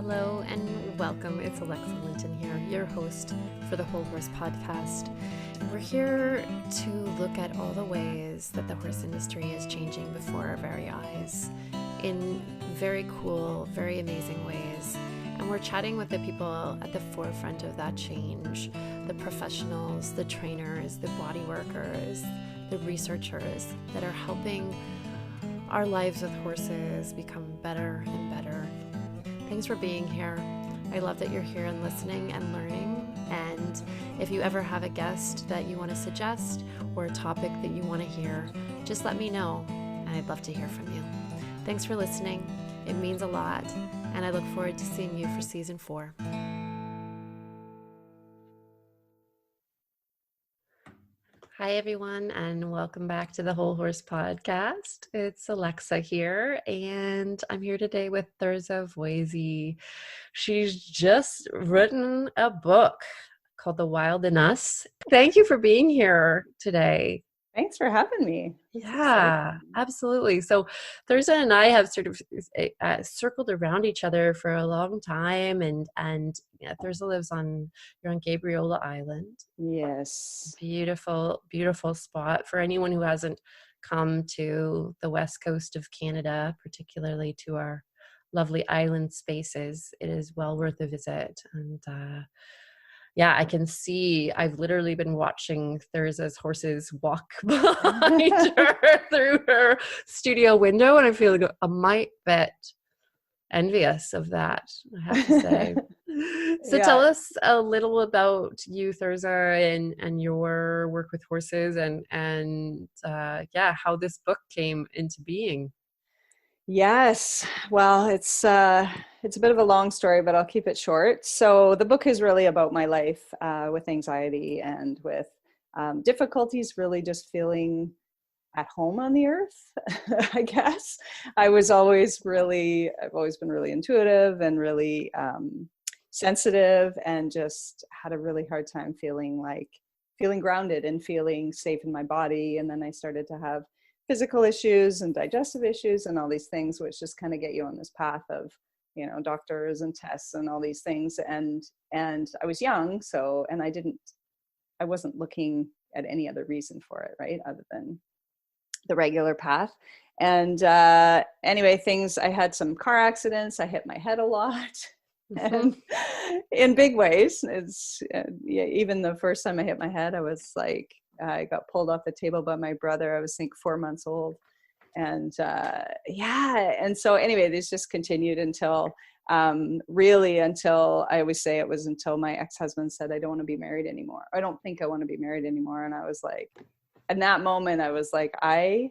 Hello and welcome. It's Alexa Linton here, your host for the Whole Horse Podcast. We're here to look at all the ways that the horse industry is changing before our very eyes in very cool, very amazing ways. And we're chatting with the people at the forefront of that change, the professionals, the trainers, the body workers, the researchers that are helping our lives with horses become better and better. Thanks for being here. I love that you're here and listening and learning. And if you ever have a guest that you want to suggest or a topic that you want to hear, just let me know and I'd love to hear from you. Thanks for listening. It means a lot. And I look forward to seeing you for season 4. Hi, everyone, and welcome back to the Whole Horse Podcast. It's Alexa here, and I'm here today with Thirza Voysey. She's just written a book called The Wild in Us. Thank you for being here today. Thanks for having me. Yeah, absolutely. So Thirza and I have sort of circled around each other for a long time, and Thirza lives you're on Gabriola Island. Yes. Beautiful, beautiful spot for anyone who hasn't come to the west coast of Canada, particularly to our lovely island spaces. It is well worth a visit. And I can see, I've literally been watching Thurza's horses walk behind her through her studio window, and I feel like I might bet envious of that, I have to say. So tell us a little about you, Thirza, and your work with horses and how this book came into being. Yes. Well, it's a bit of a long story, but I'll keep it short. So the book is really about my life with anxiety and with difficulties, really just feeling at home on the earth, I guess. I've always been really intuitive and really sensitive, and just had a really hard time feeling grounded and feeling safe in my body. And then I started to have physical issues and digestive issues and all these things, which just kind of get you on this path of, doctors and tests and all these things. And I was young, and I wasn't looking at any other reason for it, right, other than the regular path. And anyway, I had some car accidents. I hit my head a lot. And in big ways. Even the first time I hit my head, I was like, I got pulled off the table by my brother. I was, 4 months old. And and so anyway, this just continued until I always say it was until my ex-husband said, I don't want to be married anymore. I don't think I want to be married anymore. And I was like, in that moment, I was like, I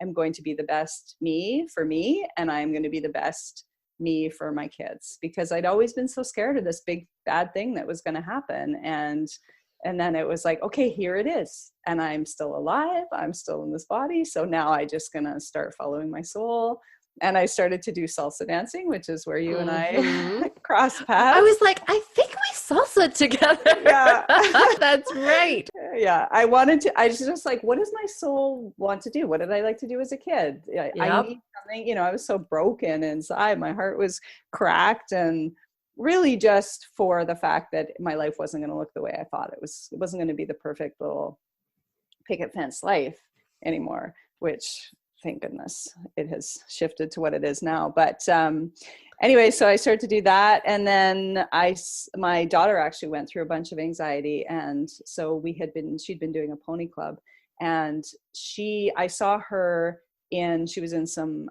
am going to be the best me for me, and I'm going to be the best me for my kids, because I'd always been so scared of this big bad thing that was going to happen. And then it was like, okay, here it is. And I'm still alive. I'm still in this body. So now I just going to start following my soul. And I started to do salsa dancing, which is where you and I crossed paths. I was like, I think we salsa together. Yeah. That's right. Yeah. I was just like, what does my soul want to do? What did I like to do as a kid? I need something, I was so broken inside. My heart was cracked, and really just for the fact that my life wasn't going to look the way I thought it was. It wasn't going to be the perfect little picket fence life anymore, which, thank goodness, it has shifted to what it is now. But anyway, so I started to do that. And then my daughter actually went through a bunch of anxiety. And so she'd been doing a pony club, and I saw her she was in some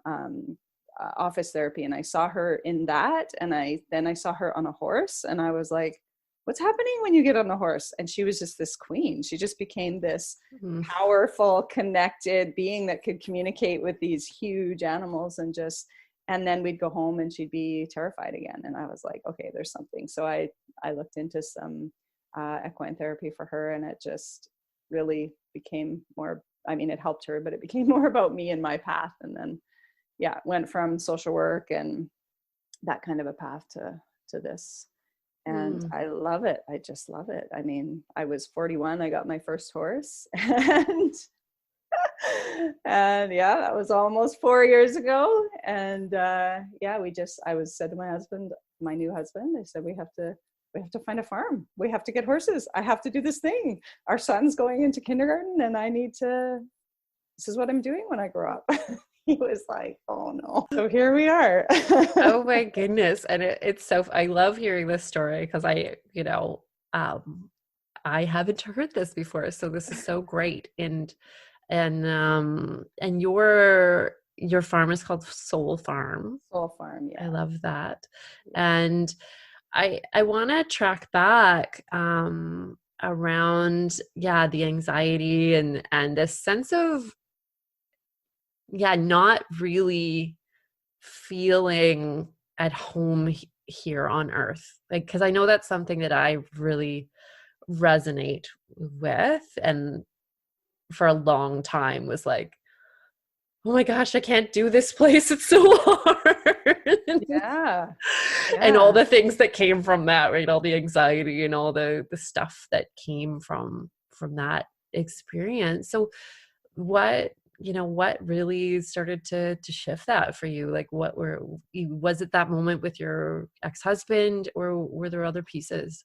office therapy, and I saw her in that. And then I saw her on a horse, and I was like, what's happening when you get on a horse? And she was just this queen. She just became this powerful, connected being that could communicate with these huge animals, and then we'd go home and she'd be terrified again. And I was like, okay, there's something. So I looked into some equine therapy for her, and it just really became more, it helped her, but it became more about me and my path. And then, went from social work and that kind of a path to this. And I love it. I just love it. I was 41. I got my first horse, and And yeah, that was almost 4 years ago. And yeah, I was said to my husband, my new husband, I said, we have to find a farm. We have to get horses. I have to do this thing. Our son's going into kindergarten and this is what I'm doing when I grow up. He was like, oh no. So here we are. Oh my goodness. And it's so, I love hearing this story because I haven't heard this before. So this is so great. And your farm is called Soul Farm. Soul Farm, yeah. I love that. And I want to track back around the anxiety and a sense of not really feeling at home here on earth, like, because I know that's something that I really resonate with, and for a long time was like, oh my gosh, I can't do this place, it's so hard. Yeah. And all the things that came from that, right? All the anxiety and all the stuff that came from that experience. So what really started to shift that for you? Like, was it that moment with your ex-husband, or were there other pieces?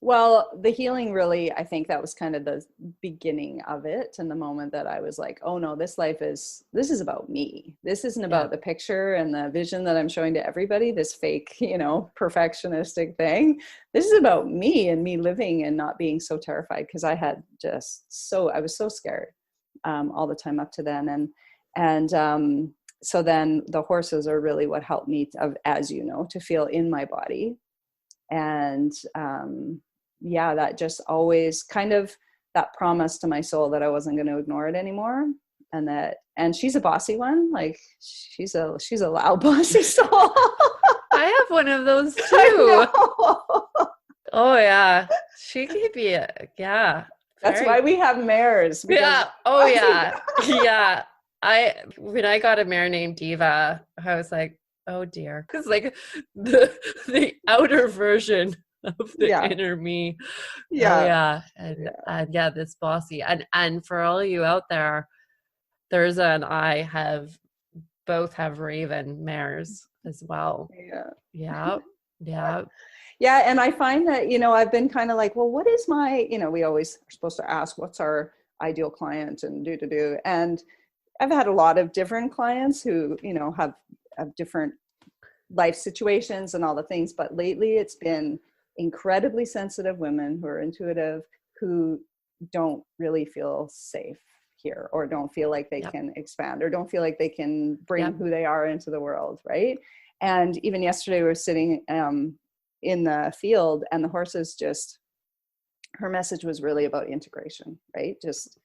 Well, the healing really, I think that was kind of the beginning of it. And the moment that I was like, oh no, this is about me. This isn't about the picture and the vision that I'm showing to everybody, this fake, perfectionistic thing. This is about me and me living and not being so terrified, because I was so scared all the time up to then. And so then the horses are really what helped me, as you know, to feel in my body. And that just always kind of that promise to my soul that I wasn't going to ignore it anymore. And she's a bossy one. Like she's a loud bossy soul. I have one of those too. Oh yeah. She could be That's why we have mares. Yeah. Oh yeah. Yeah. When I got a mare named Diva, I was like, oh dear. Because like the outer version of the inner me. Yeah. And this bossy. And for all of you out there, Thirza and I both have Raven mares as well. Yeah. Yeah. And I find that, I've been kind of like, well, what is my, we always are supposed to ask, what's our ideal client and do. And I've had a lot of different clients who, have different life situations and all the things. But lately it's been incredibly sensitive women who are intuitive, who don't really feel safe here, or don't feel like they can expand, or don't feel like they can bring who they are into the world. Right. And even yesterday we were sitting in the field, and the horses her message was really about integration, right? Just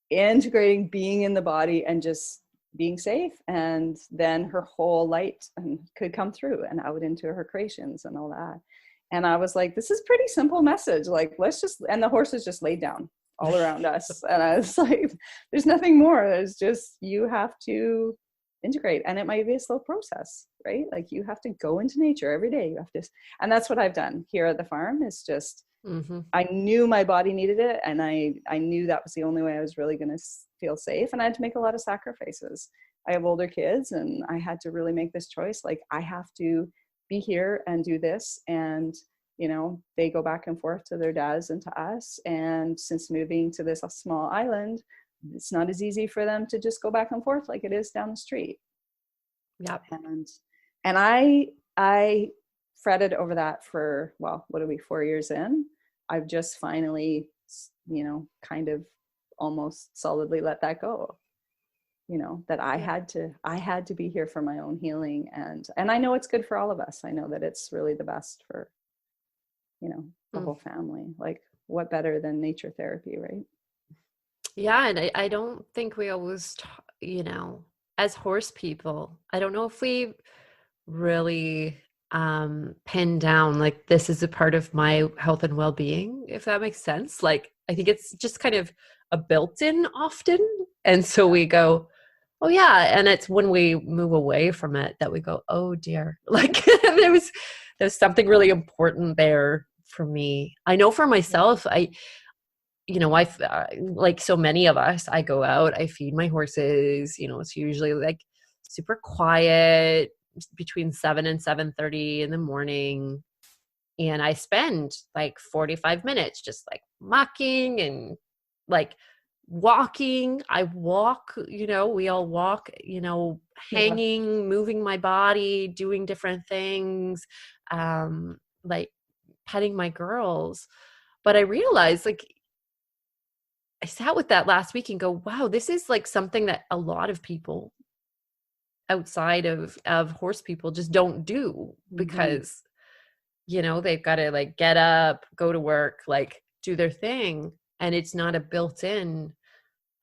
integrating, being in the body and just being safe. And then her whole light could come through and out into her creations and all that. And I was like, this is pretty simple message. Like, and the horses just laid down all around us. And I was like, there's nothing more. There's just, you have to integrate, and it might be a slow process, right? Like you have to go into nature every day. You have to, and that's what I've done here at the farm. Is just, I knew my body needed it. And I knew that was the only way I was really going to feel safe. And I had to make a lot of sacrifices. I have older kids, and I had to really make this choice. Like, I have to be here and do this. And, they go back and forth to their dads and to us. And since moving to this small island, it's not as easy for them to just go back and forth like it is down the street. Yep. And I fretted over that for, well, what are we, 4 years in? I've just finally, kind of almost solidly let that go. That I had to be here for my own healing. And I know it's good for all of us. I know that it's really the best for, the whole family. Like, what better than nature therapy, right? Yeah. And I don't think we always, as horse people, I don't know if we really pin down, like, this is a part of my health and well-being, if that makes sense. Like, I think it's just kind of a built-in often. And so we go, oh yeah. And it's when we move away from it that we go, oh dear, like there's something really important there for me. I know for myself, like so many of us, I go out, I feed my horses, it's usually like super quiet between 7 and 7:30 in the morning. And I spend like 45 minutes just like mucking and like walking. I walk, we all walk, hanging, moving my body, doing different things, like petting my girls. But I realized, like, I sat with that last week and go, wow, this is like something that a lot of people outside of horse people just don't do, because they've got to like get up, go to work, like do their thing. And it's not a built-in,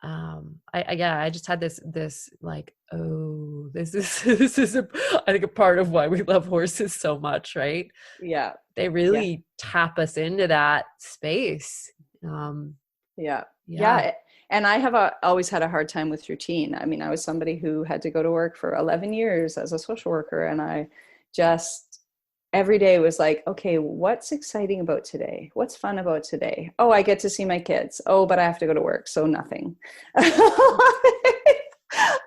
I just had this like, oh, this is I think a part of why we love horses so much, right? Yeah. They really tap us into that space. Yeah. And I have always had a hard time with routine. I mean, I was somebody who had to go to work for 11 years as a social worker, and I just every day was like, okay, what's exciting about today? What's fun about today? Oh, I get to see my kids. Oh, but I have to go to work, so nothing.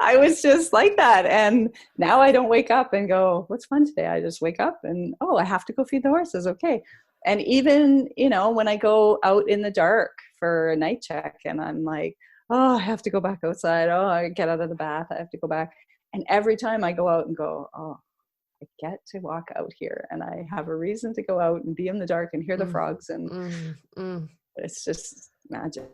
I was just like that. And now I don't wake up and go, what's fun today? I just wake up and, oh, I have to go feed the horses. Okay. And even, when I go out in the dark for a night check and I'm like, oh, I have to go back outside. Oh, I get out of the bath. I have to go back. And every time I go out and go, oh, I get to walk out here and I have a reason to go out and be in the dark and hear the frogs. And it's just magic.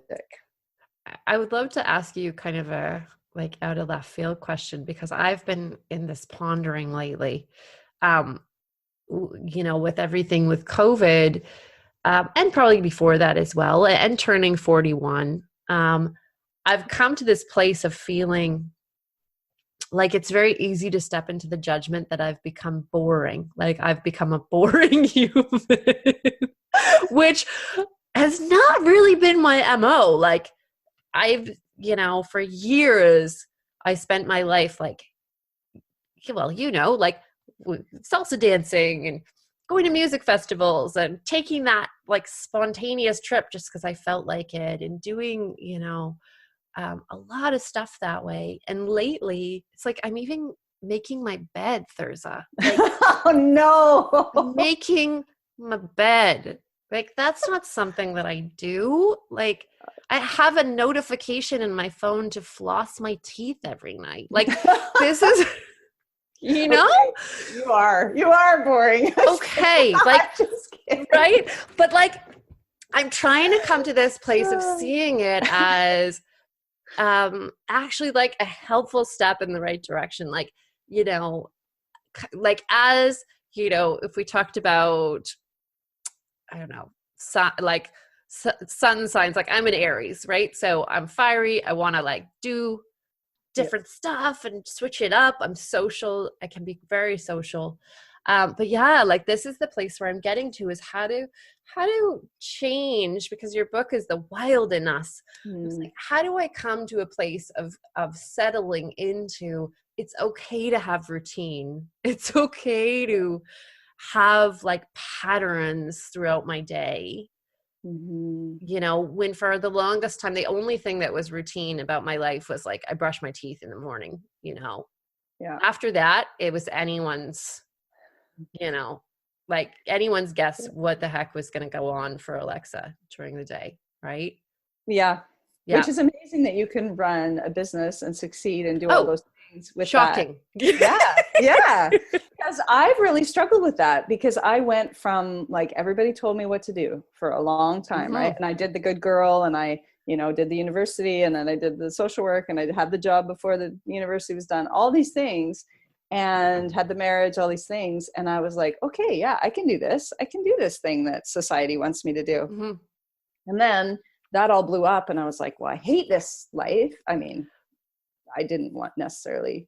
I would love to ask you kind of a like out of left field question, because I've been in this pondering lately, with everything with COVID, and probably before that as well, and turning 41, I've come to this place of feeling like it's very easy to step into the judgment that I've become boring. Like I've become a boring human, which has not really been my MO. Like I've, for years, I spent my life like, like salsa dancing and going to music festivals and taking that like spontaneous trip just because I felt like it, and doing, a lot of stuff that way. And lately it's like, I'm even making my bed, Thirza. Like, oh no. Making my bed. Like, that's not something that I do. Like, I have a notification in my phone to floss my teeth every night. Like, this is, Okay. You are boring. Okay. Like, right. But like, I'm trying to come to this place of seeing it as, actually like a helpful step in the right direction. Like, like as, if we talked about, I don't know, sun signs, like I'm an Aries, right? So I'm fiery. I want to like do different stuff and switch it up. I'm social. I can be very social. But yeah, like this is the place where I'm getting to, is how to change, because your book is The Wild in Us. It's like, how do I come to a place of settling into, it's okay to have routine. It's okay to have like patterns throughout my day. When for the longest time, the only thing that was routine about my life was like, I brush my teeth in the morning, After that, it was anyone's, like anyone's guess what the heck was going to go on for Alexa during the day. Right. Yeah. Which is amazing that you can run a business and succeed and do all those things with shocking. That. Yeah. Because I've really struggled with that, because I went from like, everybody told me what to do for a long time. Right. And I did the good girl, and I, did the university, and then I did the social work, and I had the job before the university was done, all these things, and had the marriage, all these things. And I was like, okay, yeah, I can do this. I can do this thing that society wants me to do. And then that all blew up, and I was like, well, I hate this life. I mean, I didn't want necessarily,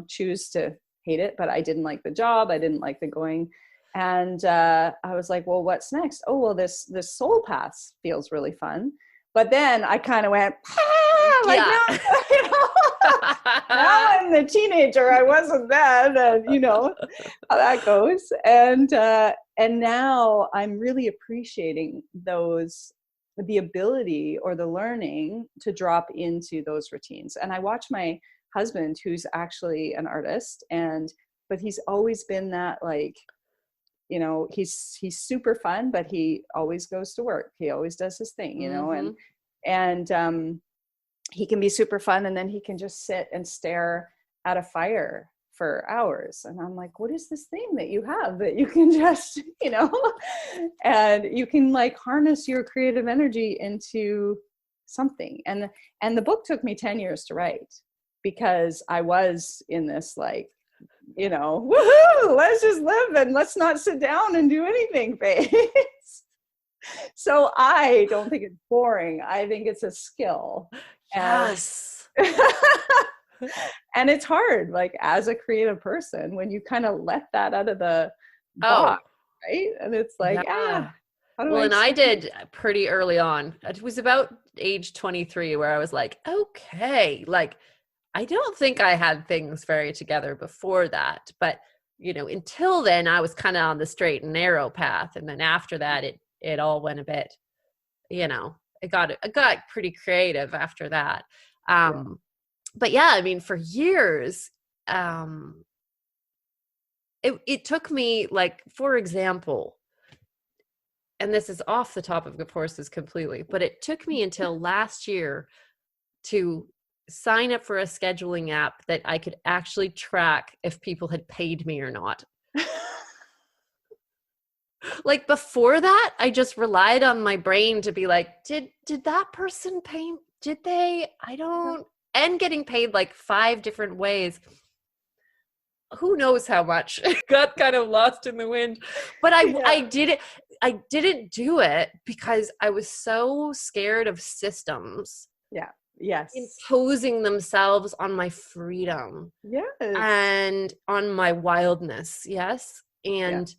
choose to hate it, but I didn't like the job. I didn't like the going. And I was like, well, what's next? Oh, well, this soul path feels really fun. But then I kind of went, now I'm the teenager I wasn't then, and how that goes. And now I'm really appreciating those the ability or the learning to drop into those routines. And I watch my husband, who's actually an artist, but he's always been that, like, you know, he's super fun, but he always goes to work. He always does his thing, you know, and he can be super fun, and then he can just sit and stare at a fire for hours. And I'm like, what is this thing that you have that you can just, you know, and you can like harness your creative energy into something. And the book took me 10 years to write, because I was in this, like, you know, woohoo, let's just live and let's not sit down and do anything phase. So I don't think it's boring. I think it's a skill. Yes. And it's hard, like, as a creative person, when you kind of let that out of the box, right? And it's like, and I did pretty early on. It was about age 23 where I was like, okay, like, I don't think I had things very together before that, but, you know, until then I was kind of on the straight and narrow path. And then after that, it all went a bit, you know, it got pretty creative after that. But yeah, I mean, for years, it took me, like, for example, and this is off the topic of horses completely, but it took me until last year to sign up for a scheduling app that I could actually track if people had paid me or not. Like, before that, I just relied on my brain to be like, did that person pay? Did they? I don't. And getting paid like 5 different ways. Who knows how much? Got kind of lost in the wind. But I did it. I didn't do it because I was so scared of systems. Yeah. Yes. Imposing themselves on my freedom. Yes. And on my wildness. Yes. And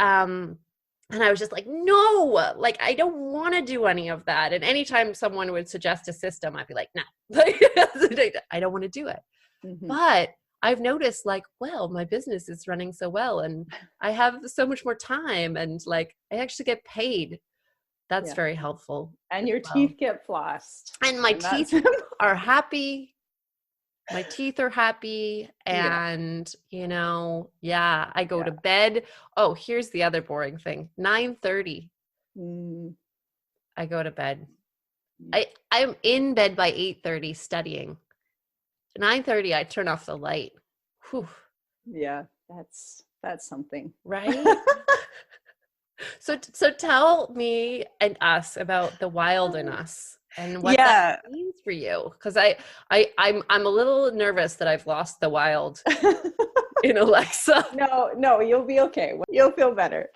and I was just like, no, like, I don't want to do any of that. And anytime someone would suggest a system, I'd be like, no, I don't want to do it. But I've noticed, like, well, my business is running so well and I have so much more time, and, like, I actually get paid. That's very helpful. And your teeth get flossed. And my teeth are happy. My teeth are happy. And, you know, I go to bed. Oh, here's the other boring thing. 9:30. I go to bed. I'm in bed by 8:30 studying. 9:30, I turn off the light. Whew. Yeah, that's something. Right? So tell me and us about the wild in us and what that means for you. Because I'm a little nervous that I've lost the wild in Alexa. No, you'll be okay. You'll feel better.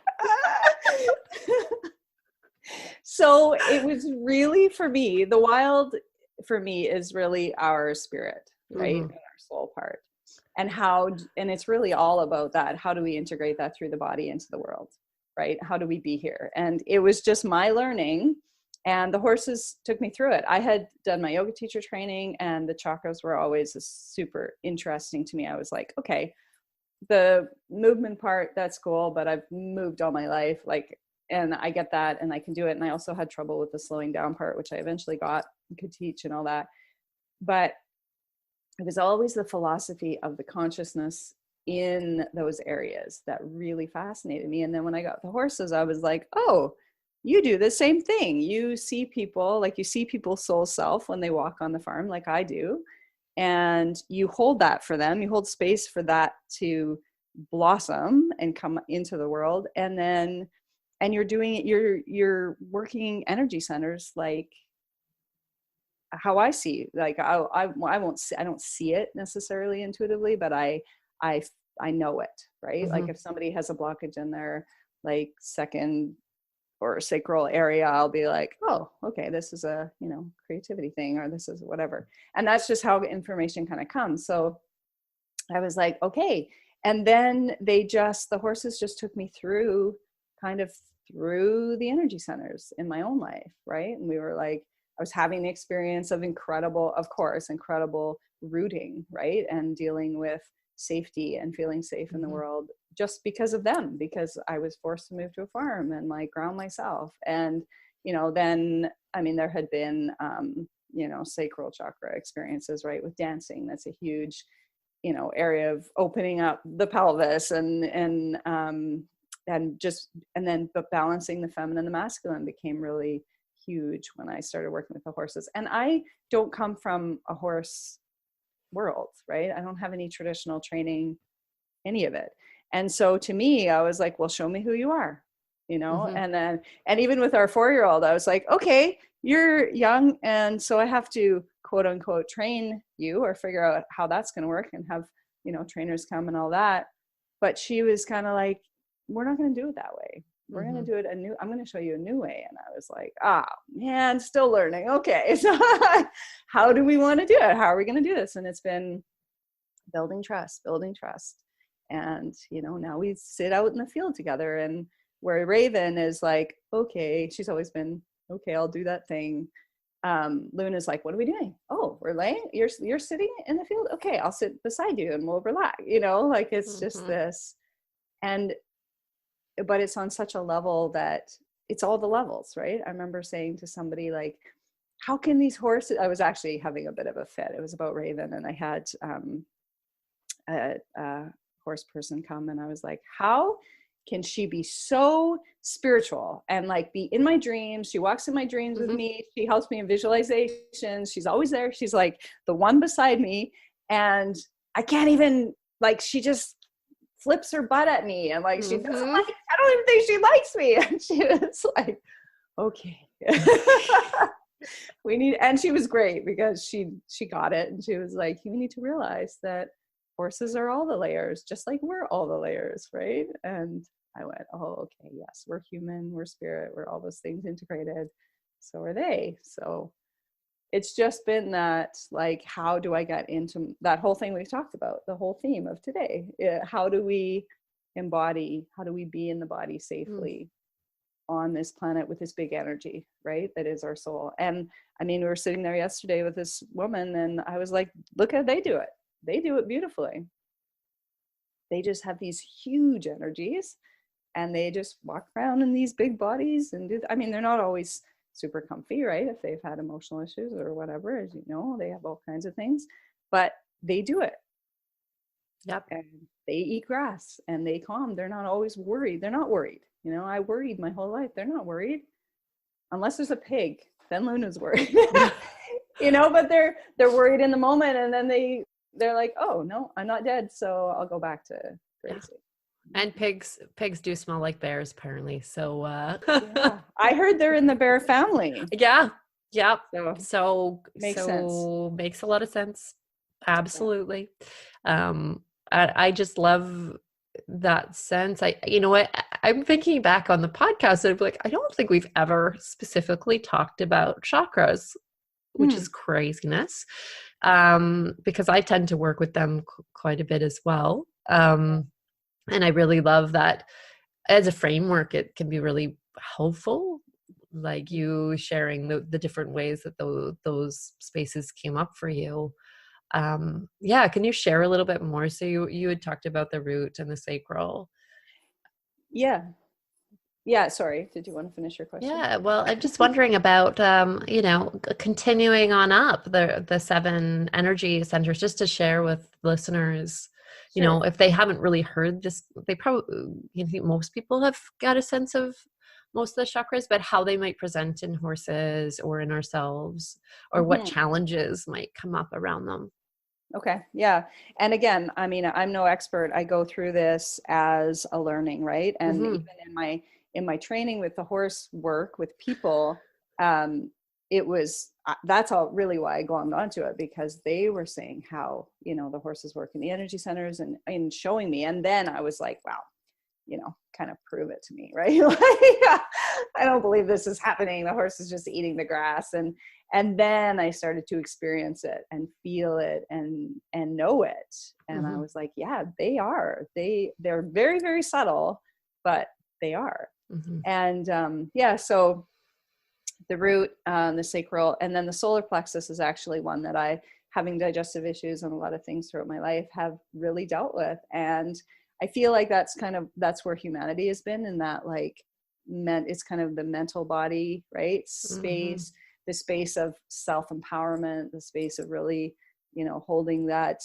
So it was really, for me, the wild for me is really our spirit, right? And our soul part. And it's really all about that. How do we integrate that through the body into the world? Right? How do we be here? And it was just my learning, and the horses took me through it. I had done my yoga teacher training, and the chakras were always super interesting to me. I was like, okay, the movement part, that's cool, but I've moved all my life, like, and I get that, and I can do it. And I also had trouble with the slowing down part, which I eventually got and could teach and all that. But it was always the philosophy of the consciousness in those areas that really fascinated me. And then when I got the horses, I was like, oh, you do the same thing. You see people, like, you see people's soul self when they walk on the farm, like I do. And you hold that for them. You hold space for that to blossom and come into the world. And you're doing it, you're working energy centers, like how I see, like, I don't see it necessarily intuitively, but I know it, right? Like, if somebody has a blockage in their, like, second or sacral area, I'll be like, oh, okay, this is a, you know, creativity thing, or this is whatever. And that's just how information kind of comes. So I was like, okay. And then the horses just took me through the energy centers in my own life, right? And we were like, I was having the experience of incredible rooting, right? And dealing with safety and feeling safe in the world just because of them, because I was forced to move to a farm and, like, ground myself. And, then, there had been, sacral chakra experiences, right, with dancing. That's a huge, area of opening up the pelvis but balancing the feminine and the masculine became really huge when I started working with the horses. And I don't come from a horse world, right? I don't have any traditional training, any of it. And so to me, I was like, well, show me who you are, and even with our 4-year-old, I was like, okay, you're young. And so I have to quote unquote train you or figure out how that's going to work and have, trainers come and all that. But she was kind of like, we're not going to do it that way. We're going to do it I'm going to show you a new way. And I was like, man, still learning. Okay. So how do we want to do it? How are we going to do this? And it's been building trust. And, now we sit out in the field together, and where Raven is like, okay, she's always been, okay, I'll do that thing. Luna's like, what are we doing? Oh, we're laying, you're sitting in the field. Okay, I'll sit beside you and we'll relax, it's just this. But it's on such a level that it's all the levels, right? I remember saying to somebody like, how can these horses, I was actually having a bit of a fit. It was about Raven, and I had a horse person come, and I was like, how can she be so spiritual and like be in my dreams? She walks in my dreams with me. She helps me in visualizations. She's always there. She's like the one beside me. And I can't even, like, she just flips her butt at me. And like, she doesn't like, I don't even think she likes me. And she was like, okay. And she was great because she got it. And she was like, you need to realize that horses are all the layers, just like we're all the layers, right? And I went, oh, okay, yes, we're human, we're spirit, we're all those things integrated. So are they. So it's just been that, like, how do I get into that whole thing we've talked about, the whole theme of today? How do we embody, how do we be in the body safely on this planet with this big energy, right? That is our soul. And we were sitting there yesterday with this woman, and I was like, look how they do it. They do it beautifully. They just have these huge energies, and they just walk around in these big bodies and they're not always super comfy, right? If they've had emotional issues or whatever, as you know, they have all kinds of things, but they do it. Yep. And they eat grass and they calm. They're not always worried. They're not worried. I worried my whole life. They're not worried unless there's a pig. Then Luna's worried, but they're worried in the moment. And then they're like, oh no, I'm not dead. So I'll go back to crazy. And pigs do smell like bears, apparently. So yeah. I heard they're in the bear family. Yeah. Yep. So makes a lot of sense. Absolutely. Yeah. I just love that sense. I'm thinking back on the podcast, and I'm like, I don't think we've ever specifically talked about chakras, which is craziness. Because I tend to work with them quite a bit as well. And I really love that as a framework, it can be really helpful, like you sharing the different ways that those spaces came up for you. Can you share a little bit more? So you had talked about the root and the sacral. Yeah, sorry. Did you want to finish your question? Yeah, well, I'm just wondering about, continuing on up the 7 energy centers, just to share with listeners, Sure. If they haven't really heard this, they probably, think most people have got a sense of most of the chakras, but how they might present in horses or in ourselves, or what challenges might come up around them. Okay. Yeah. And again, I'm no expert. I go through this as a learning, right? And even in my training with the horse work with people, that's all really why I glommed onto it, because they were saying how, the horses work in the energy centers and showing me. And then I was like, wow, kind of prove it to me, right? I don't believe this is happening. The horse is just eating the grass. And then I started to experience it and feel it and know it. And I was like, yeah, they are. They're very, very subtle, but they are. And so the root, the sacral, and then the solar plexus is actually one that having digestive issues and a lot of things throughout my life, have really dealt with. And I feel like that's where humanity has been, in that, like, it's kind of the mental body, right? Space, the space of self-empowerment, the space of really, holding that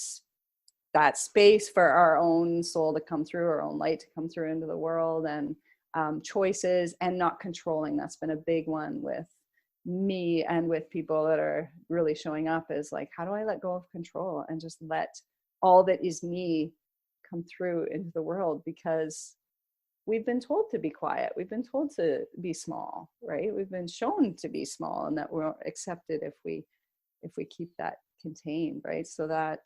space for our own soul to come through, our own light to come through into the world, and choices, and not controlling. That's been a big one with me and with people that are really showing up, is like, how do I let go of control and just let all that is me come through into the world? Because we've been told to be quiet. We've been told to be small, right? We've been shown to be small, and that we're accepted if we keep that contained, right? So that,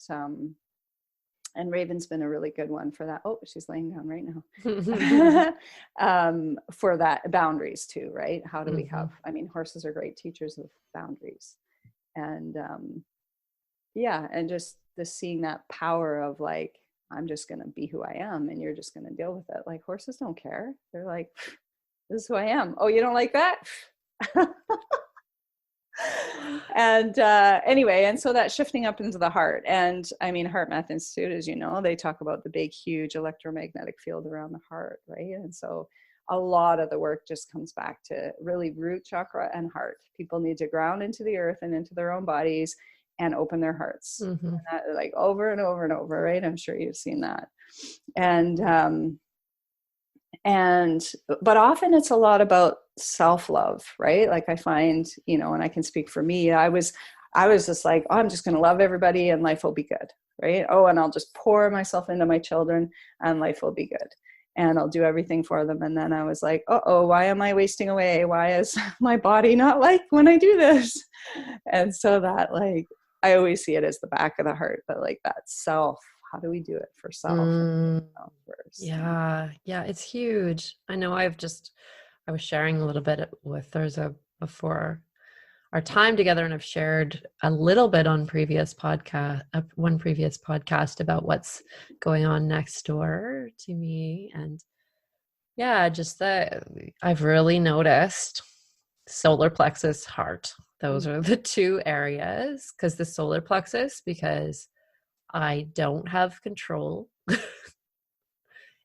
and Raven's been a really good one for that. Oh, she's laying down right now. For that, boundaries too, right? How do we have, horses are great teachers of boundaries. And and just seeing that power of like, I'm just going to be who I am, and you're just going to deal with it. Like, horses don't care. They're like, this is who I am. Oh, you don't like that? And anyway, and so that shifting up into the heart. And Heart Math Institute, as you know, they talk about the big, huge electromagnetic field around the heart, right? And so a lot of the work just comes back to really root chakra and heart. People need to ground into the earth and into their own bodies and open their hearts. And that, like, over and over and over, right? I'm sure you've seen that. But often it's a lot about self-love, right? Like, I find, and I can speak for me, I was just like, oh, I'm just going to love everybody and life will be good, right? Oh, and I'll just pour myself into my children and life will be good. And I'll do everything for them. And then I was like, uh-oh, why am I wasting away? Why is my body not like when I do this? And so that, like, I always see it as the back of the heart, but like that self, how do we do it for self? First? Yeah, it's huge. I know I was sharing a little bit with Thirza before our time together, and I've shared a little bit on one previous podcast about what's going on next door to me. And just that I've really noticed solar plexus, heart. Those are the two areas, because the solar plexus, because I don't have control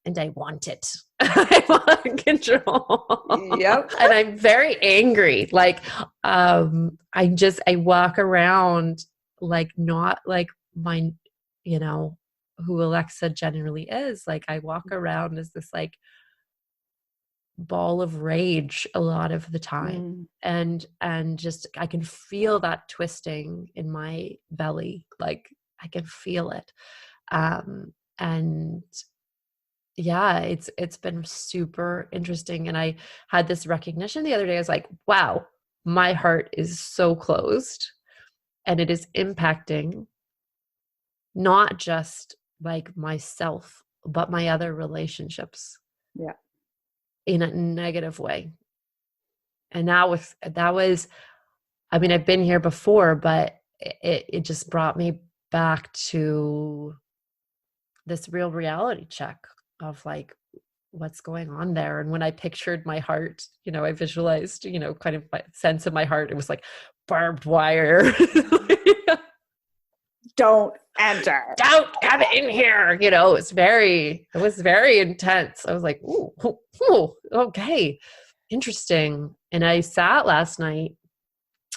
and I want it. I want control. Yep. And I'm very angry. Like, I walk around like, not like my, who Alexa generally is. Like, I walk around as this like ball of rage a lot of the time. And just, I can feel that twisting in my belly. Like, I can feel it. And yeah, it's been super interesting. And I had this recognition the other day. I was like, wow, my heart is so closed, and it is impacting not just like myself, but my other relationships. Yeah. In a negative way. And I've been here before, but it just brought me back to this real reality check of like, what's going on there. And when I pictured my heart, I visualized, kind of my sense of my heart, it was like barbed wire. Don't enter. Don't come in here. It was very intense. I was like, ooh, okay, interesting. And I sat last night.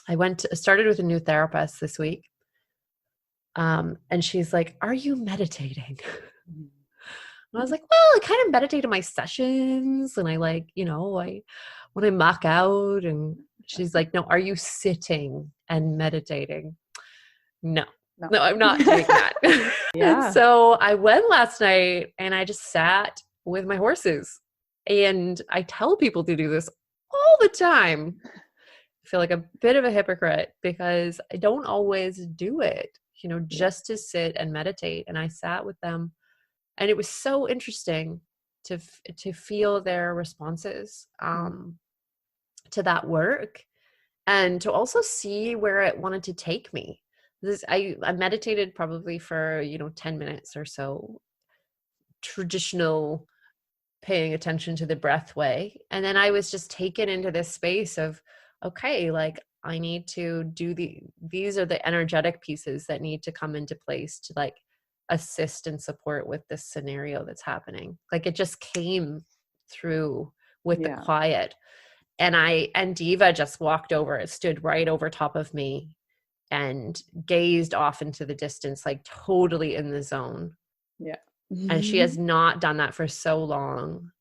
I started with a new therapist this week. And she's like, are you meditating? And I was like, well, I kind of meditate in my sessions, and I like, when I mock out. And she's like, no, are you sitting and meditating? No, I'm not doing that. Yeah. So I went last night and I just sat with my horses, and I tell people to do this all the time. I feel like a bit of a hypocrite because I don't always do it, just to sit and meditate. And I sat with them, and it was so interesting to feel their responses to that work, and to also see where it wanted to take me. I meditated probably for 10 minutes or so, traditional paying attention to the breath way, and then I was just taken into this space of, okay, like, I need to do these are the energetic pieces that need to come into place to like assist and support with this scenario that's happening. Like, it just came through with the quiet. And Diva just walked over, stood right over top of me and gazed off into the distance, like totally in the zone. Yeah. And she has not done that for so long.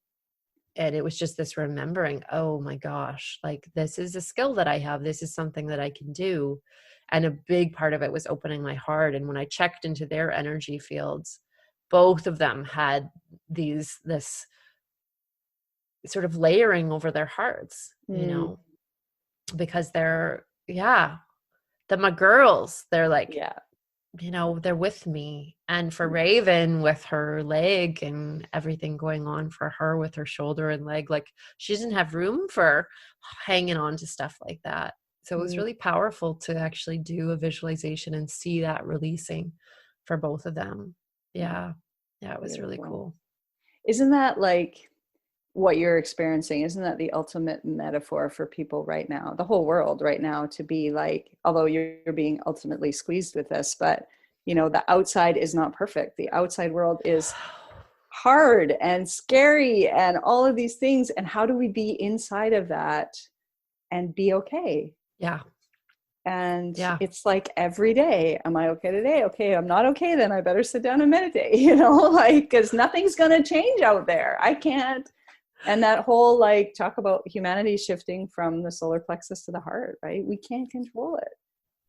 And it was just this remembering, oh my gosh, like this is a skill that I have. This is something that I can do. And a big part of it was opening my heart. And when I checked into their energy fields, both of them had this sort of layering over their hearts, you know, because they're my girls, they're like, you know, they're with me. And for Raven, with her leg and everything going on for her with her shoulder and leg, like she doesn't have room for hanging on to stuff like that. So it was really powerful to actually do a visualization and see that releasing for both of them. Yeah, it was really cool. Isn't that like what you're experiencing? Isn't that the ultimate metaphor for people right now, the whole world right now, to be like, although you're being ultimately squeezed with this, but you know, the outside is not perfect. The outside world is hard and scary and all of these things. And how do we be inside of that and be okay? Yeah. And it's like every day, am I okay today? Okay, I'm not okay, then I better sit down and meditate, you know, like, because nothing's going to change out there. I can't. And that whole, like, talk about humanity shifting from the solar plexus to the heart, right? We can't control it.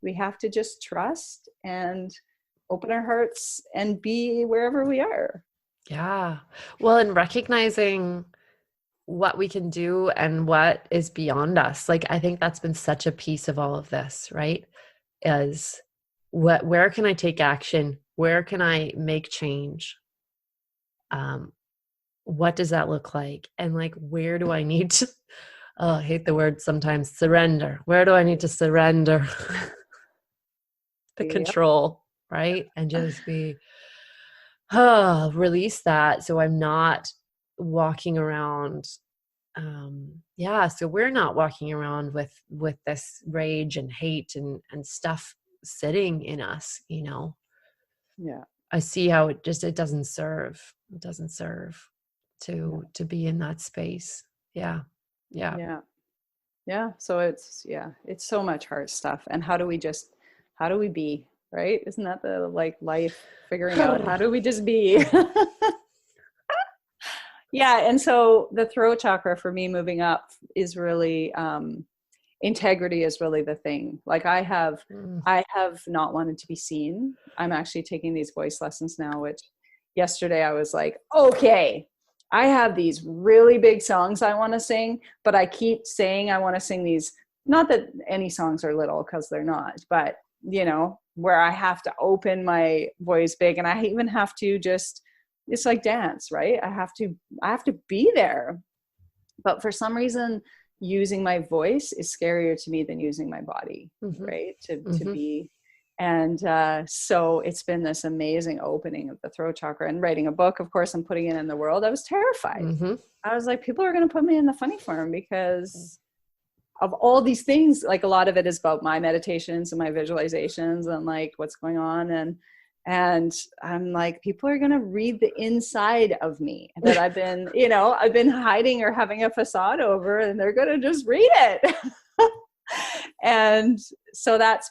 We have to just trust and open our hearts and be wherever we are. Yeah. Well, and recognizing what we can do and what is beyond us. Like, I think that's been such a piece of all of this, right? Is where can I take action? Where can I make change? What does that look like? And like, where do I need to, I hate the word sometimes, surrender. Where do I need to surrender the control, right? And just be, release that. So I'm not walking around. So we're not walking around with this rage and hate and stuff sitting in us, you know? Yeah. I see how it doesn't serve. It doesn't serve to be in that space. Yeah. So it's so much hard stuff. And how do we be, right? Isn't that the like life figuring out how do we just be? And so the throat chakra for me moving up is really integrity is really the thing. Like I have not wanted to be seen. I'm actually taking these voice lessons now, which yesterday I was like, okay, I have these really big songs I want to sing, but I keep saying I want to sing these, not that any songs are little, because they're not, but you know, where I have to open my voice big, and I even have to just, it's like dance, right? I have to be there. But for some reason, using my voice is scarier to me than using my body, right? To be. And so it's been this amazing opening of the throat chakra, and writing a book, of course, and putting it in the world. I was terrified. I was like, people are going to put me in the funny farm because of all these things. Like a lot of it is about my meditations and my visualizations and like what's going on. And I'm like, people are going to read the inside of me that I've been hiding or having a facade over, and they're going to just read it. And so that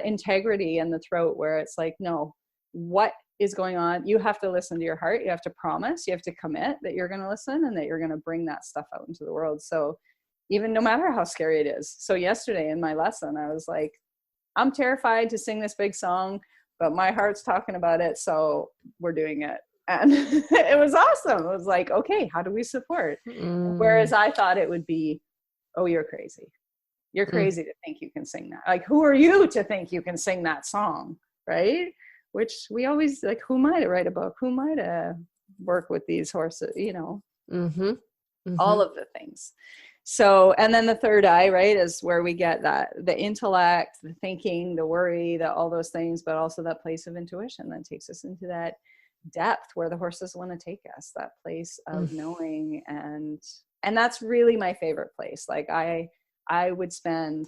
integrity in the throat, where it's like, no, what is going on? You have to listen to your heart. You have to promise, you have to commit that you're going to listen and that you're going to bring that stuff out into the world. So even no matter how scary it is. So yesterday in my lesson, I was like, I'm terrified to sing this big song, but my heart's talking about it. So we're doing it. And it was awesome. It was like, okay, how do we support? Whereas I thought it would be, oh, you're crazy. You're crazy to think you can sing that. Like, who are you to think you can sing that song? Right. Which we always like, who am I to write a book? Who am I to work with these horses? You know, all of the things. So, and then the third eye, right, is where we get that, the intellect, the thinking, the worry, all those things, but also that place of intuition that takes us into that depth where the horses want to take us, that place of knowing. And that's really my favorite place. Like I would spend,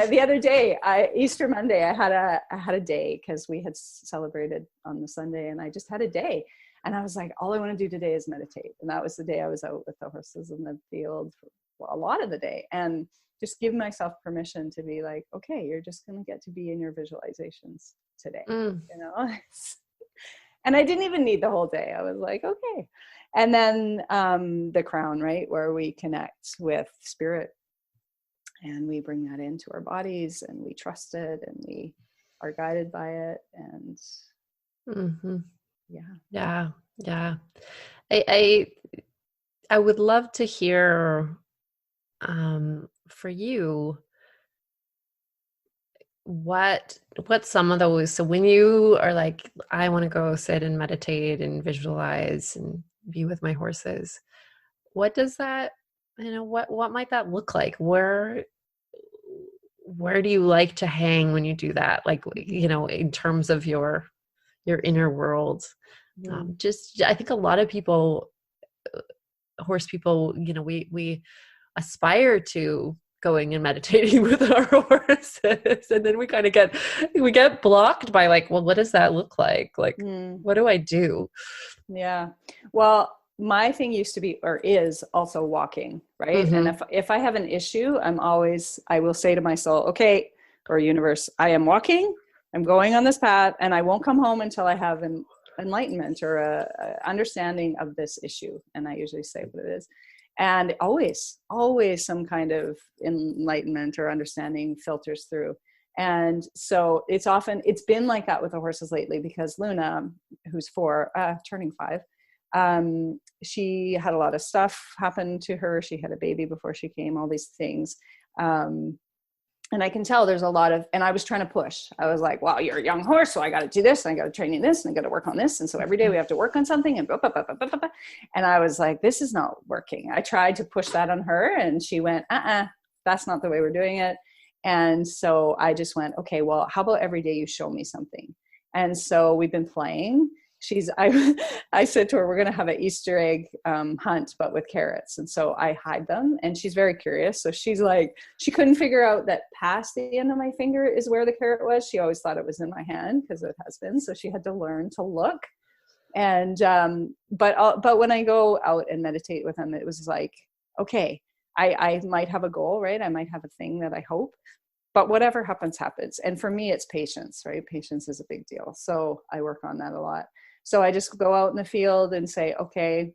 the other day, Easter Monday, I had a day because we had celebrated on the Sunday, and I just had a day. And I was like, all I want to do today is meditate. And that was the day I was out with the horses in the field for a lot of the day. And just give myself permission to be like, okay, you're just going to get to be in your visualizations today, you know? And I didn't even need the whole day. I was like, okay. And then the crown, right? Where we connect with spirit and we bring that into our bodies and we trust it and we are guided by it. And yeah. I would love to hear for you what some of those, so when you are like, I want to go sit and meditate and visualize and be with my horses, what does that, what might that look like? Where do you like to hang when you do that? Like, in terms of your inner world. I think a lot of people, horse people, we aspire to going and meditating with our horses, and then we kind of get blocked by like, well, what does that look like? Like, what do I do? Yeah. Well, my thing used to be, or is also walking, right? And if I have an issue, I will say to my soul, okay, or universe, I am walking, I'm going on this path, and I won't come home until I have an enlightenment or a understanding of this issue. And I usually say what it is. And always some kind of enlightenment or understanding filters through. And so it's been like that with the horses lately, because Luna, who's 4, turning 5, she had a lot of stuff happen to her. She had a baby before she came, all these things. And I can tell there's a lot of, and I was trying to push. I was like, well, you're a young horse, so I got to do this, and I got to train you this, and I got to work on this. And so every day we have to work on something, and and I was like, this is not working. I tried to push that on her, and she went, that's not the way we're doing it. And so I just went, okay, well, how about every day you show me something? And so we've been playing. I said to her, we're going to have an Easter egg hunt, but with carrots. And so I hide them, and she's very curious. So she's like, she couldn't figure out that past the end of my finger is where the carrot was. She always thought it was in my hand because it has been. So she had to learn to look. And, but when I go out and meditate with them, it was like, okay, I might have a goal, right? I might have a thing that I hope, but whatever happens, happens. And for me, it's patience, right? Patience is a big deal. So I work on that a lot. So I just go out in the field and say, okay,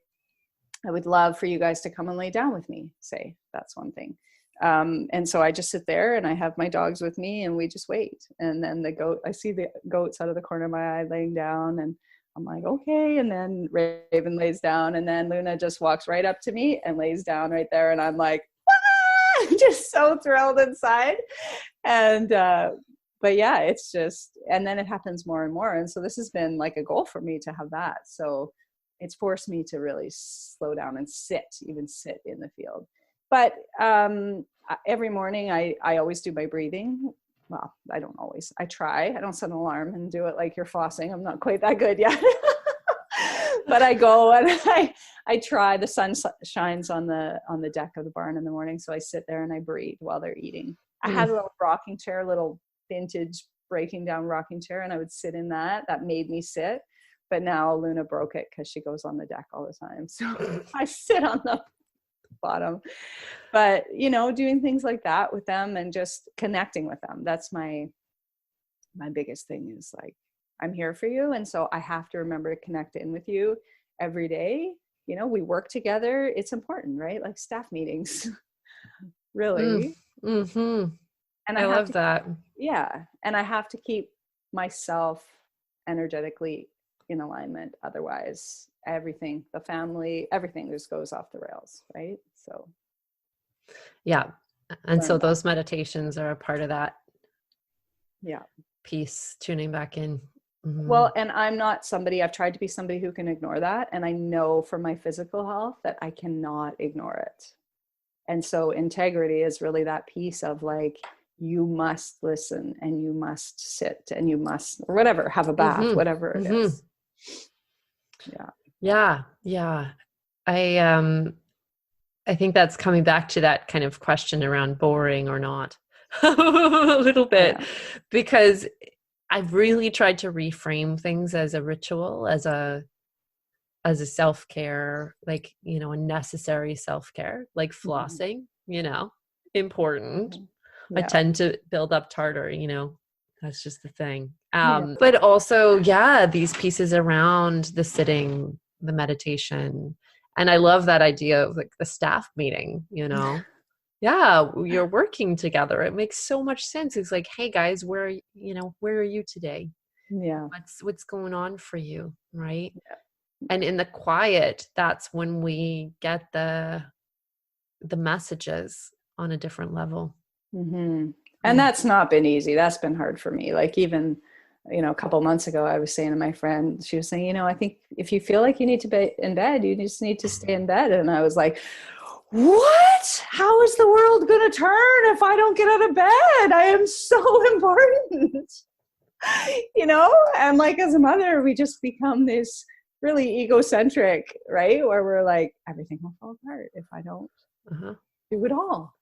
I would love for you guys to come and lay down with me. Say, that's one thing. And so I just sit there and I have my dogs with me and we just wait. And then I see the goats out of the corner of my eye laying down, and I'm like, okay. And then Raven lays down, and then Luna just walks right up to me and lays down right there. And I'm like, just so thrilled inside. And, but yeah, it's just, and then it happens more and more. And so this has been like a goal for me to have that. So it's forced me to really slow down and sit in the field. But every morning I always do my breathing. Well, I don't always. I try. I don't set an alarm and do it like you're flossing. I'm not quite that good yet. But I go and I try. The sun shines on the deck of the barn in the morning, so I sit there and I breathe while they're eating. I had a little rocking chair, little vintage breaking down rocking chair, and I would sit in that. That made me sit. But now Luna broke it because she goes on the deck all the time. So I sit on the bottom. But, doing things like that with them and just connecting with them. That's my biggest thing, is like, I'm here for you. And so I have to remember to connect in with you every day. We work together. It's important, right? Like staff meetings, really. Mm-hmm. And I love that. Yeah. And I have to keep myself energetically in alignment. Otherwise, everything, the family, everything just goes off the rails, right? So. Yeah. And so those meditations are a part of that. Yeah. Piece, tuning back in. Mm-hmm. Well, and I've tried to be somebody who can ignore that. And I know for my physical health that I cannot ignore it. And so integrity is really that piece of like, you must listen and you must sit and you must, or whatever, have a bath, whatever it is. Yeah. Yeah. I think that's coming back to that kind of question around boring or not a little bit, because I've really tried to reframe things as a ritual, as a as a self-care, like, you know, a necessary self-care, like Mm-hmm. flossing, you know, important. Yeah. I tend to build up tartar, you know, that's just the thing. Yeah. But also, yeah, these pieces around the sitting, the meditation. And I love that idea of like the staff meeting, you know. Yeah, you're working together. It makes so much sense. It's like, hey guys, where are you today? Yeah. What's going on for you, right? Yeah. And in the quiet, that's when we get the messages on a different level. Mm-hmm. And that's not been easy. That's been hard for me. Like even, a couple months ago, I was saying to my friend, she was saying, I think if you feel like you need to be in bed, you just need to stay in bed. And I was like, what? How is the world going to turn if I don't get out of bed? I am so important. And like as a mother, we just become this really egocentric, right? Where we're like, everything will fall apart if I don't do it all.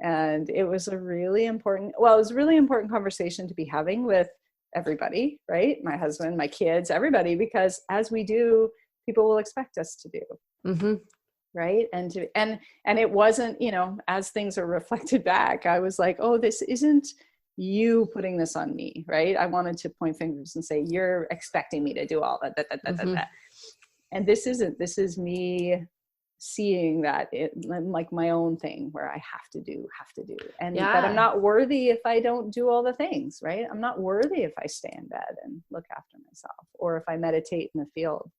And it was a really important conversation to be having with everybody, right? My husband, my kids, everybody, because as we do, people will expect us to do. Mm-hmm. Right. And it wasn't, as things are reflected back, I was like, oh, this isn't you putting this on me. Right. I wanted to point fingers and say, you're expecting me to do all that. And this is me seeing that it like my own thing where I have to do and that I'm not worthy if I don't do all the things, right? I'm not worthy if I stay in bed and look after myself, or if I meditate in the field,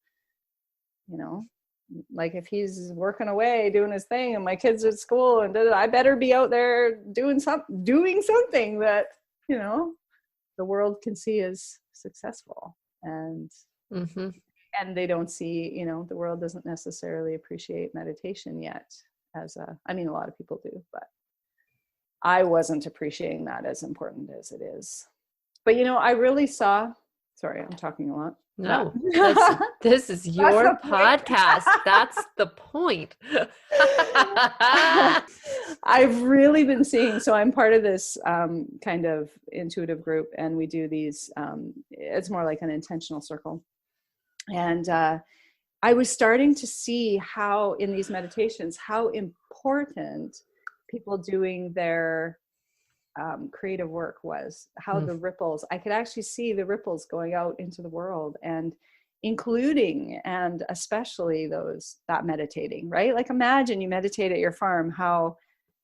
like if he's working away doing his thing and my kids at school and I better be out there doing something that the world can see as successful. And and they don't see, the world doesn't necessarily appreciate meditation yet a lot of people do, but I wasn't appreciating that as important as it is. But, I really saw, sorry, I'm talking a lot. No, this is your podcast. That's the point. I've really been seeing, so I'm part of this kind of intuitive group, and we do these, it's more like an intentional circle. And I was starting to see how in these meditations, how important people doing their creative work was, how the ripples, I could actually see the ripples going out into the world, and including and especially that meditating, right? Like imagine you meditate at your farm, how,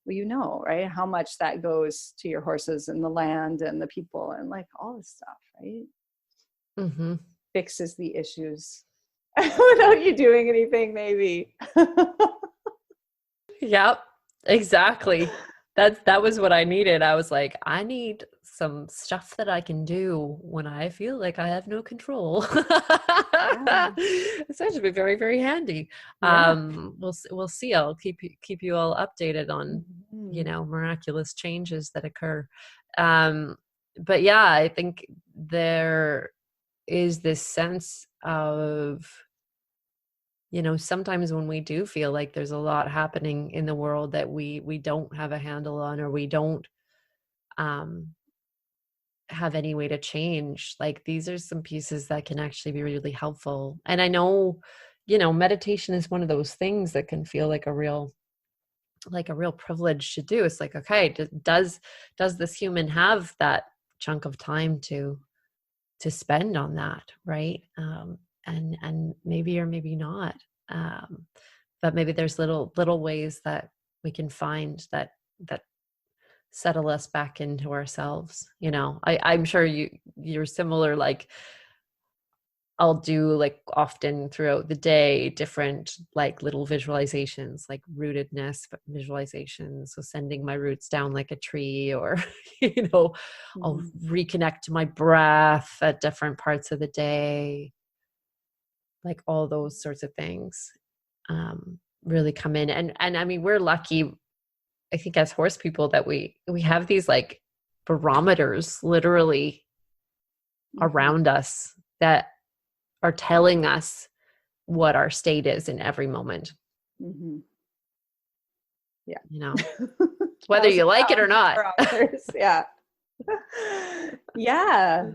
well, right? How much that goes to your horses and the land and the people and like all this stuff, right? Mm-hmm. Fixes the issues without you doing anything, maybe. Yep, exactly. That was what I needed. I was like, I need some stuff that I can do when I feel like I have no control. It's actually very, very handy. Yeah. We'll see. I'll keep you all updated on miraculous changes that occur. But yeah, I think there is this sense of, sometimes when we do feel like there's a lot happening in the world that we don't have a handle on, or we don't have any way to change, like these are some pieces that can actually be really helpful. And I know, meditation is one of those things that can feel like a real privilege to do. It's like, okay, does this human have that chunk of time to spend on that, right? And maybe or maybe not, but maybe there's little ways that we can find that settle us back into ourselves. I'm sure you're similar. Like I'll do like often throughout the day different like little visualizations, like rootedness visualizations, so sending my roots down like a tree, or I'll reconnect to my breath at different parts of the day. Like all those sorts of things really come in. And I mean, we're lucky, I think, as horse people, that we have these like barometers literally around us that are telling us what our state is in every moment. Mm-hmm. Yeah. Whether you like it or not. Yeah. Yeah.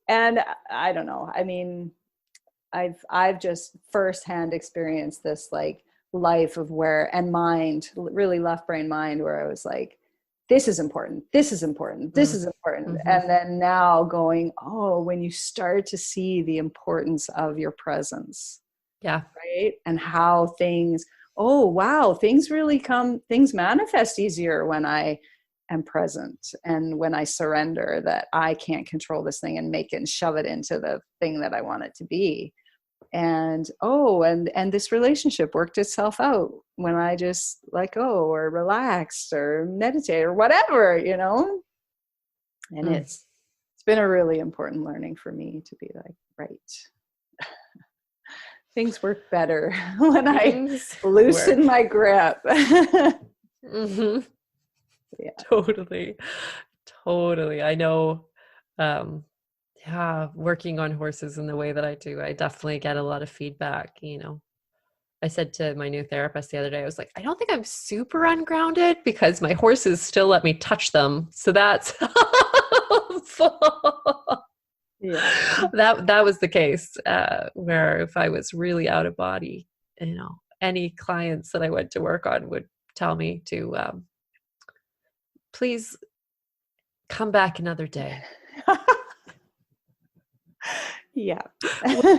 And I don't know. I mean, I've just firsthand experienced this like life of where, and mind, really left brain mind, where I was like, this is important, this is important, this is important. Mm-hmm. And then now going, oh, when you start to see the importance of your presence. Yeah. Right. And how things, oh, wow, things manifest easier when I am present and when I surrender that I can't control this thing and make it and shove it into the thing that I want it to be. And and this relationship worked itself out when I just let go or relaxed or meditate or whatever, and it's been a really important learning for me to be like, right, things work better when I loosen my grip. Mm-hmm. Yeah, totally. I know. Working on horses in the way that I do, I definitely get a lot of feedback. I said to my new therapist the other day, I was like, I don't think I'm super ungrounded because my horses still let me touch them. So that's that was the case, where if I was really out of body, any clients that I went to work on would tell me to please come back another day. Yeah.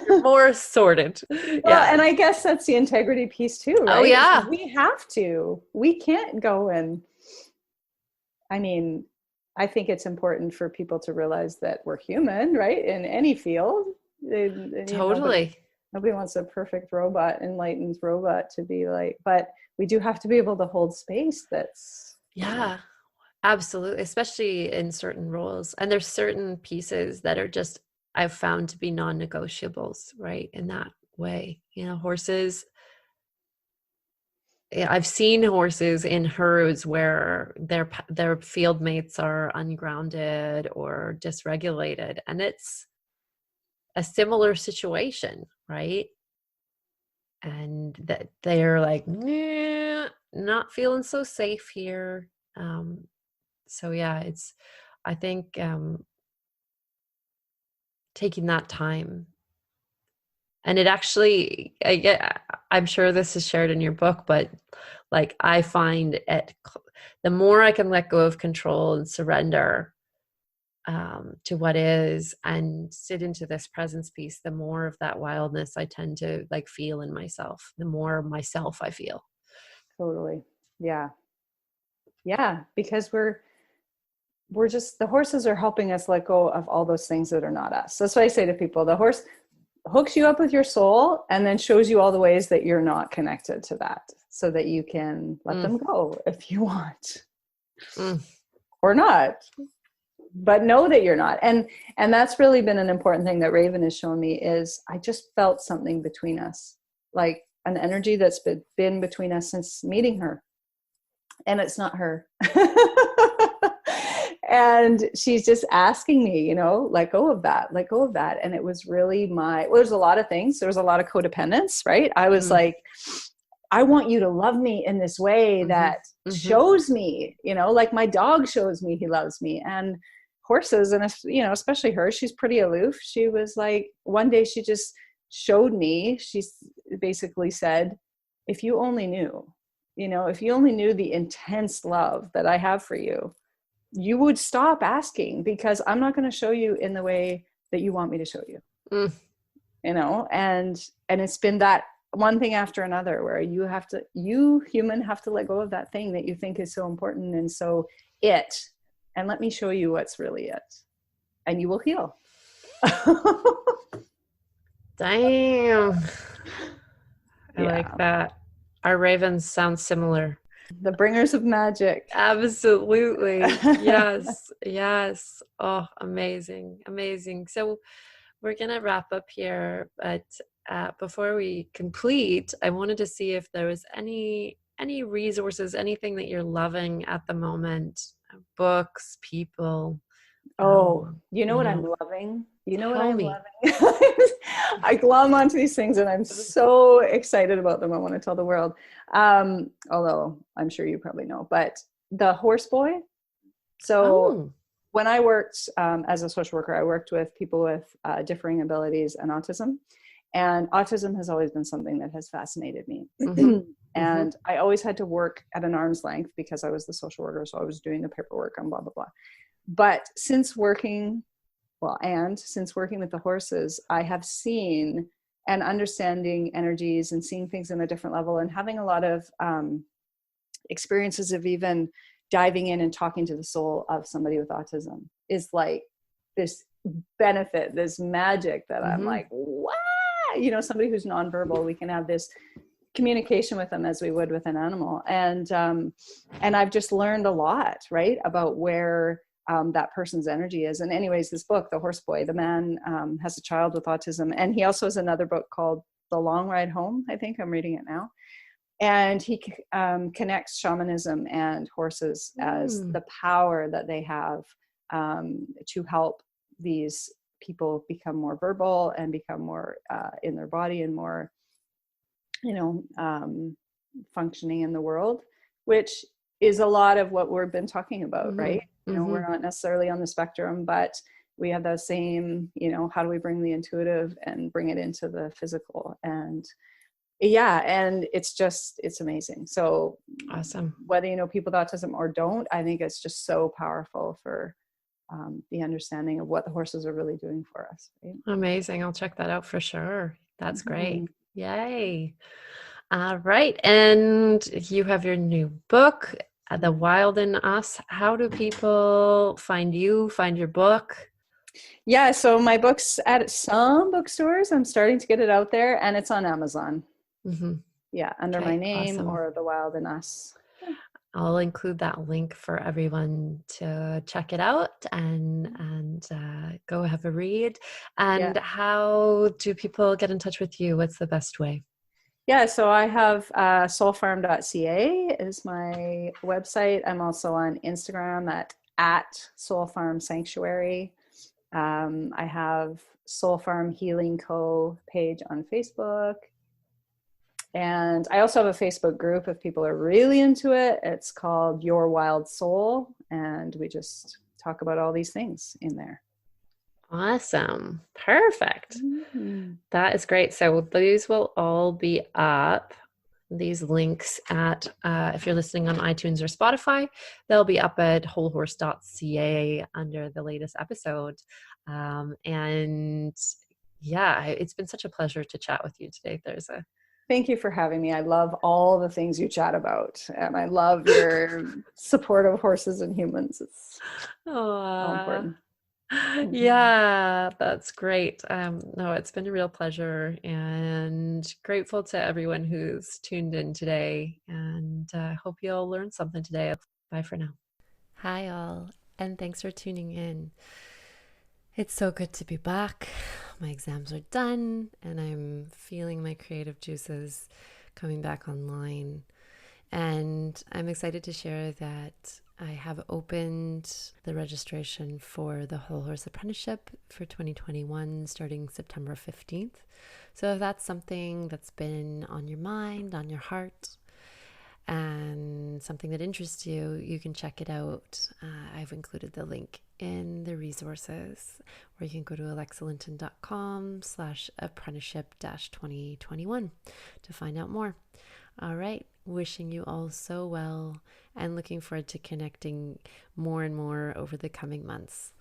More sorted. Well, and I guess that's the integrity piece too, right? Oh, yeah. We can't go and, I think it's important for people to realize that we're human, right? In any field. Totally. Nobody wants a perfect robot, enlightened robot to be like, but we do have to be able to hold space that's. Yeah, absolutely. Especially in certain roles. And there's certain pieces that are just, I've found to be non-negotiables, right? In that way, horses, I've seen horses in herds where their field mates are ungrounded or dysregulated, and it's a similar situation, right? And that they're like, nah, not feeling so safe here. So yeah, I think taking that time. And it actually, I'm sure this is shared in your book, but like I find the more I can let go of control and surrender to what is and sit into this presence piece, the more of that wildness I tend to like feel in myself, the more myself I feel. Totally. Yeah. Yeah. Because we're just, the horses are helping us let go of all those things that are not us. That's what I say to people. The horse hooks you up with your soul and then shows you all the ways that you're not connected to that so that you can let them go if you want or not, but know that you're not. And that's really been an important thing that Raven has shown me is I just felt something between us, like an energy that's been between us since meeting her. And it's not her. And she's just asking me, let go of that, let go of that. And it was really there's a lot of things. There was a lot of codependence, right? I was like, I want you to love me in this way that shows me, like my dog shows me he loves me. And horses, and especially her, she's pretty aloof. She was like, one day she just showed me, she basically said, if you only knew, if you only knew the intense love that I have for you, you would stop asking because I'm not going to show you in the way that you want me to show you, and it's been that one thing after another where you human have to let go of that thing that you think is so important. And so and let me show you what's really it, and you will heal. Damn. I like that. Our ravens sound similar. The bringers of magic. Absolutely. Yes. Oh, amazing. So we're going to wrap up here, but before we complete, I wanted to see if there was any resources, anything that you're loving at the moment, books, people. What I'm loving? What I'm loving? I glom onto these things and I'm so excited about them. I want to tell the world. Although I'm sure you probably know, but the Horse Boy. So when I worked as a social worker, I worked with people with differing abilities and autism. And autism has always been something that has fascinated me. Mm-hmm. And I always had to work at an arm's length because I was the social worker. So I was doing the paperwork and blah, blah, blah. But since working with the horses, I have seen and understanding energies and seeing things in a different level, and having a lot of experiences of even diving in and talking to the soul of somebody with autism is like this benefit, this magic that I'm like, wow, somebody who's nonverbal, we can have this communication with them as we would with an animal. And I've just learned a lot, right, about where that person's energy is. And anyways, this book, The Horse Boy, the man has a child with autism. And he also has another book called The Long Ride Home. I think I'm reading it now. And he connects shamanism and horses as the power that they have to help these people become more verbal and become more in their body and more, functioning in the world, which is a lot of what we've been talking about, right? We're not necessarily on the spectrum, but we have that same, how do we bring the intuitive and bring it into the physical? And and it's amazing. So awesome. Whether you know people with autism or don't, I think it's just so powerful for the understanding of what the horses are really doing for us. Right? Amazing. I'll check that out for sure. That's great. Yay. All right. And you have your new book, The Wild in Us. How do people find you, find your book? Yeah, so my book's at some bookstores. I'm starting to get it out there, and it's on Amazon. Yeah, under my name, or The Wild in Us. I'll include that link for everyone to check it out and go have a read. And how do people get in touch with you? What's the best way? Yeah, so I have soulfarm.ca is my website. I'm also on Instagram at Soul Farm Sanctuary. I have Soul Farm Healing Co. page on Facebook. And I also have a Facebook group if people are really into it. It's called Your Wild Soul. And we just talk about all these things in there. Awesome. Perfect. That is great. So these will all be up. These links at, if you're listening on iTunes or Spotify, they'll be up at wholehorse.ca under the latest episode. And yeah, it's been such a pleasure to chat with you today, Thirza. Thank you for having me. I love all the things you chat about, and I love your support of horses and humans. It's so important. Yeah, that's great. No, it's been a real pleasure, and grateful to everyone who's tuned in today, and hope you'll learn something today. Bye for now. Hi all, and thanks for tuning in. It's so good to be back. My exams are done, and I'm feeling my creative juices coming back online. And I'm excited to share that I have opened the registration for the Whole Horse Apprenticeship for 2021 starting September 15th. So if that's something that's been on your mind, on your heart, and something that interests you, you can check it out. I've included the link in the resources, or you can go to alexalinton.com/apprenticeship-2021 to find out more. All right. Wishing you all so well, and looking forward to connecting more and more over the coming months.